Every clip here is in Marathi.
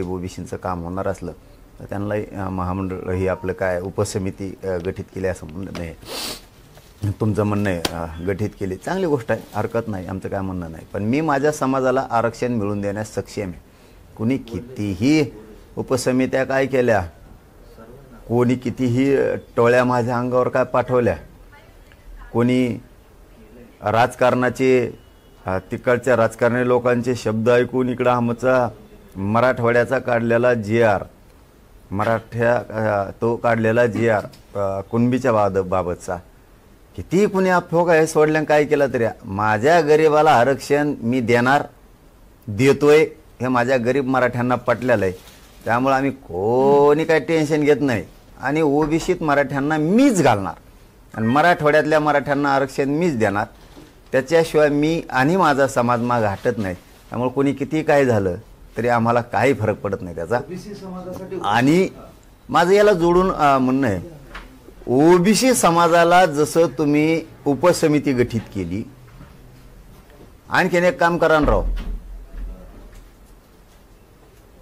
ओबीसीचं काम होणार असलं तर त्यांना महामंडळ ही आपलं काय उपसमिती गठीत केली असं म्हणणं आहे. तुमचं म्हणणं आहे गठीत केली, चांगली गोष्ट आहे, हरकत नाही, आमचं काय म्हणणं नाही. पण मी माझ्या समाजाला आरक्षण मिळवून देण्यास सक्षम आहे. कुणी कितीही उपसमित्या काय केल्या, कोणी कितीही टोळ्या माझ्या अंगावर काय पाठवल्या, कोणी राजकारणाचे तिकडच्या राजकारणी लोकांचे शब्द ऐकून इकडं आमचा मराठवाड्याचा काढलेला GR, तो काढलेला GR कुणबीच्या बाबतचा किती कुणी अफवा आहे सोडल्या काय केलं तरी माझ्या गरीबाला आरक्षण मी देणार, देतोय, हे माझ्या गरीब मराठ्यांना पटलेलं आहे. त्यामुळे आम्ही कोणी काही टेन्शन घेत नाही आणि ओबीसीत मराठ्यांना मीच घालणार आणि मराठवाड्यातल्या मराठ्यांना आरक्षण मीच देणार. त्याच्याशिवाय मी आणि माझा समाज माग हटत नाही. त्यामुळे कोणी किती काय झालं तरी आम्हाला काही फरक पडत नाही त्याचा. आणि माझं याला जोडून म्हणणं आहे, ओबीसी समाजाला जसं तुम्ही उपसमिती गठीत केली, आणखीन एक काम करा राव,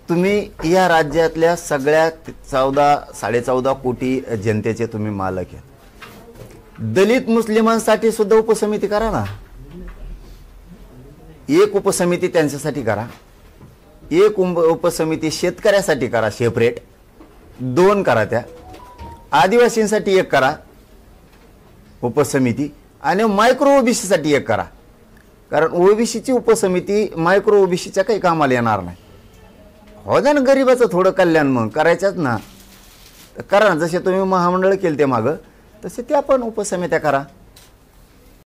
तुम्ही या राज्यातल्या सगळ्या 14.5 कोटी जनतेचे तुम्ही मालक आहे. दलित मुस्लिमांसाठी सुद्धा उपसमिती करा ना. एक उपसमिती त्यांच्यासाठी करा, एक उपसमिती शेतकऱ्यासाठी करा, सेपरेट 2 करा, त्या आदिवासींसाठी 1 करा उपसमिती आणि मायक्रो ओबीसीसाठी 1 करा. कारण ओबीसीची उपसमिती मायक्रो ओबीसीच्या काही कामाला येणार नाही. हो ना, गरीबाचं थोडं कल्याण मग करायच्याच ना, करा ना. जसे तुम्ही महामंडळ केलं ते मागं, तसे त्या पण उपसमित्या करा.